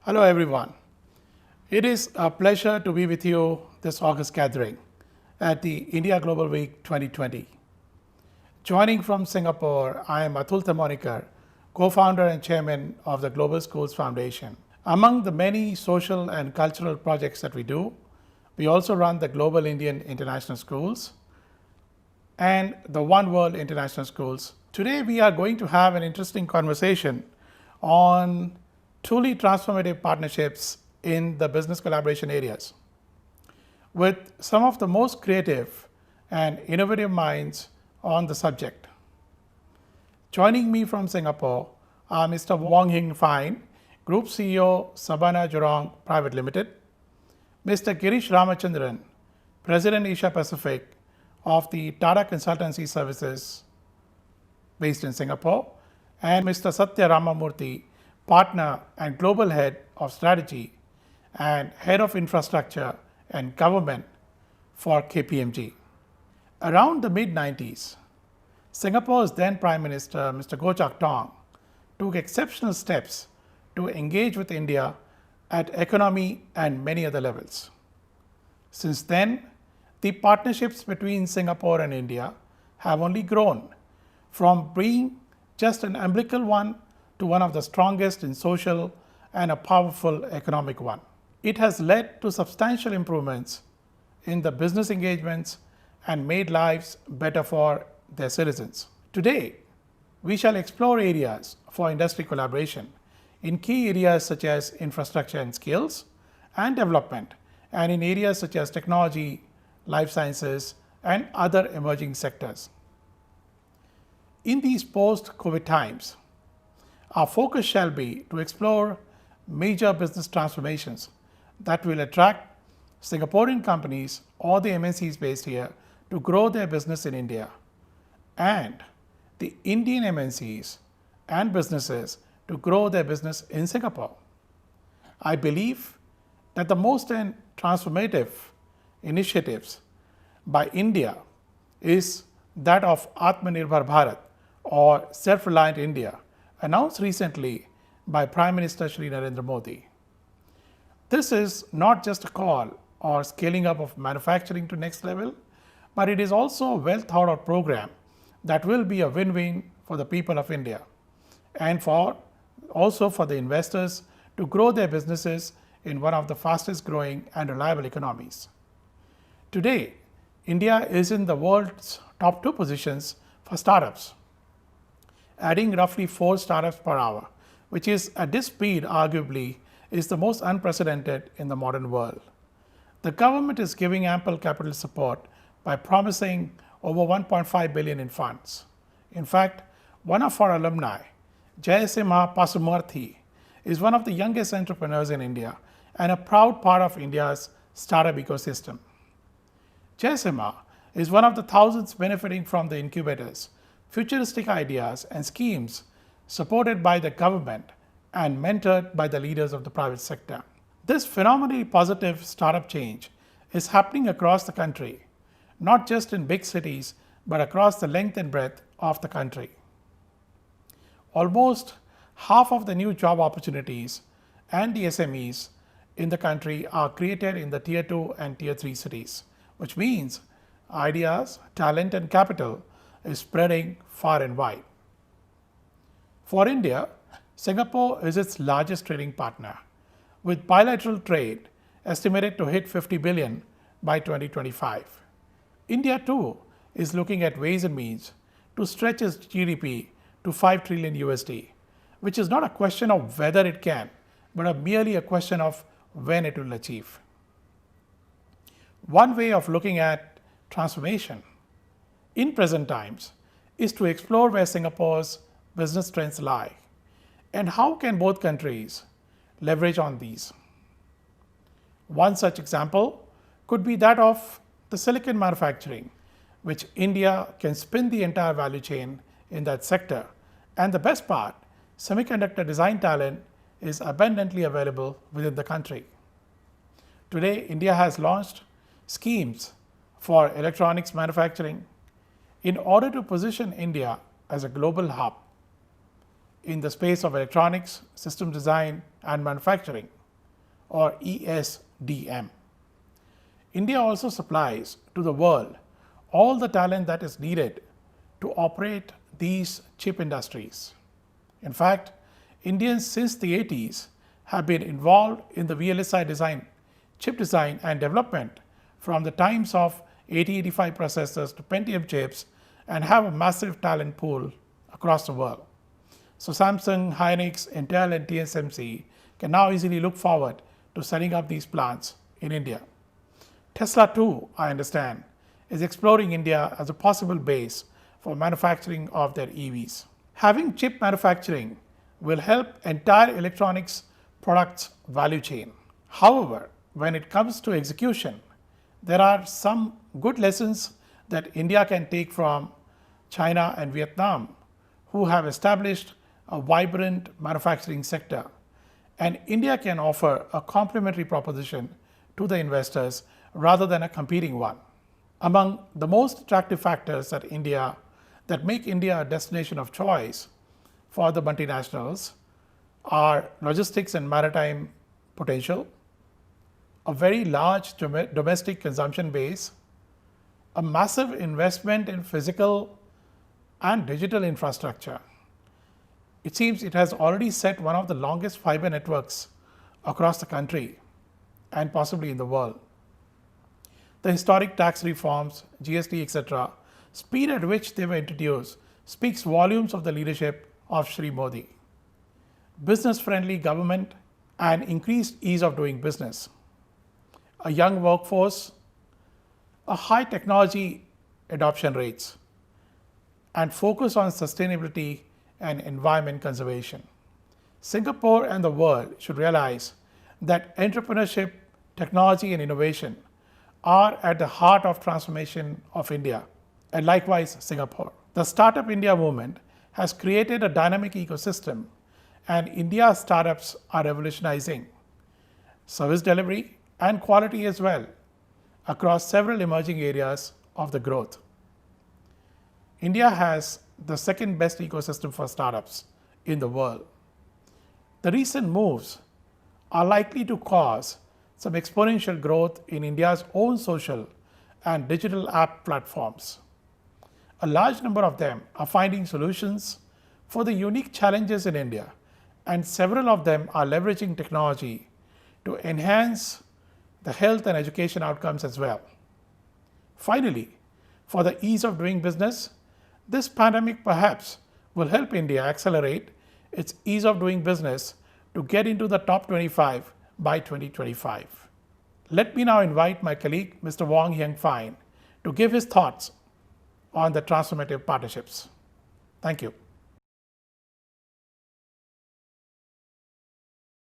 Hello everyone. It is a pleasure to be with you this August gathering at the India Global Week 2020. Joining from Singapore, I am Atul Temurnikar, co-founder and chairman of the Global Schools Foundation. Among the many social and cultural projects that we do, we also run the Global Indian International Schools and the One World International Schools. Today we are going to have an interesting conversation on truly transformative partnerships in the business collaboration areas with some of the most creative and innovative minds on the subject. Joining me from Singapore are Mr. Wong Hing Fine, Group CEO, Sabana Jurong Private Limited, Mr. Girish Ramachandran, President Asia Pacific of the Tata Consultancy Services based in Singapore, and Mr. Satya Ramamurthy, Partner and Global Head of Strategy and Head of Infrastructure and Government for KPMG. Around the mid-90s, Singapore's then Prime Minister, Mr. Goh Chak Tong, took exceptional steps to engage with India at economy and many other levels. Since then, the partnerships between Singapore and India have only grown from being just an umbilical one to one of the strongest in social and a powerful economic one. It has led to substantial improvements in the business engagements and made lives better for their citizens. Today, we shall explore areas for industry collaboration in key areas such as infrastructure and skills and development, and in areas such as technology, life sciences, and other emerging sectors. In these post-COVID times, our focus shall be to explore major business transformations that will attract Singaporean companies or the MNCs based here to grow their business in India, and the Indian MNCs and businesses to grow their business in Singapore. I believe that the most transformative initiatives by India is that of Atmanirbhar Bharat, or Self-Reliant India, announced recently by Prime Minister Shri Narendra Modi. This is not just a call or scaling up of manufacturing to next level, but it is also a well thought out program that will be a win-win for the people of India and also for the investors to grow their businesses in one of the fastest growing and reliable economies. Today, India is in the world's top 2 positions for startups, adding roughly 4 startups per hour, which is at this speed arguably is the most unprecedented in the modern world. The government is giving ample capital support by promising over 1.5 billion in funds. In fact, one of our alumni, Jayasimha Pasumarthi, is one of the youngest entrepreneurs in India and a proud part of India's startup ecosystem. Jayasimha is one of the thousands benefiting from the incubators, futuristic ideas and schemes supported by the government and mentored by the leaders of the private sector. This phenomenally positive startup change is happening across the country, not just in big cities, but across the length and breadth of the country. Almost half of the new job opportunities and the SMEs in the country are created in the Tier 2 and Tier 3 cities, which means ideas, talent, and capital is spreading far and wide. For India, Singapore is its largest trading partner, with bilateral trade estimated to hit 50 billion by 2025. India too is looking at ways and means to stretch its GDP to 5 trillion USD, which is not a question of whether it can, but merely a question of when it will achieve. One way of looking at transformation in present times is to explore where Singapore's business strengths lie and how can both countries leverage on these. One such example could be that of the silicon manufacturing, which India can spin the entire value chain in that sector. And the best part, semiconductor design talent is abundantly available within the country. Today, India has launched schemes for electronics manufacturing in order to position India as a global hub. in the space of electronics, system design, and manufacturing, or ESDM. India also supplies to the world all the talent that is needed to operate these chip industries. In fact, Indians since the 80s have been involved in the VLSI design, chip design and development from the times of 8085 processors to Pentium chips, and have a massive talent pool across the world. So Samsung, Hynix, Intel and TSMC can now easily look forward to setting up these plants in India. Tesla too, I understand, is exploring India as a possible base for manufacturing of their EVs. Having chip manufacturing will help entire electronics products value chain. However, when it comes to execution, there are some good lessons that India can take from China and Vietnam, who have established a vibrant manufacturing sector, and India can offer a complementary proposition to the investors rather than a competing one. Among the most attractive factors that make India a destination of choice for the multinationals are logistics and maritime potential, a very large domestic consumption base, a massive investment in physical and digital infrastructure. It seems it has already set one of the longest fiber networks across the country and possibly in the world. The historic tax reforms, GST, etc., speed at which they were introduced speaks volumes of the leadership of Shri Modi. Business-friendly government and increased ease of doing business, a young workforce, a high technology adoption rates, and focus on sustainability and environment conservation. Singapore and the world should realize that entrepreneurship, technology, and innovation are at the heart of transformation of India, and likewise Singapore. The Startup India movement has created a dynamic ecosystem, and India's startups are revolutionizing service delivery and quality as well across several emerging areas of the growth. India has the second best ecosystem for startups in the world. The recent moves are likely to cause some exponential growth in India's own social and digital app platforms. A large number of them are finding solutions for the unique challenges in India, and several of them are leveraging technology to enhance the health and education outcomes as well. Finally, for the ease of doing business, this pandemic perhaps will help India accelerate its ease of doing business to get into the top 25 by 2025. Let me now invite my colleague, Mr. Wong Hyung Fine, to give his thoughts on the transformative partnerships. Thank you.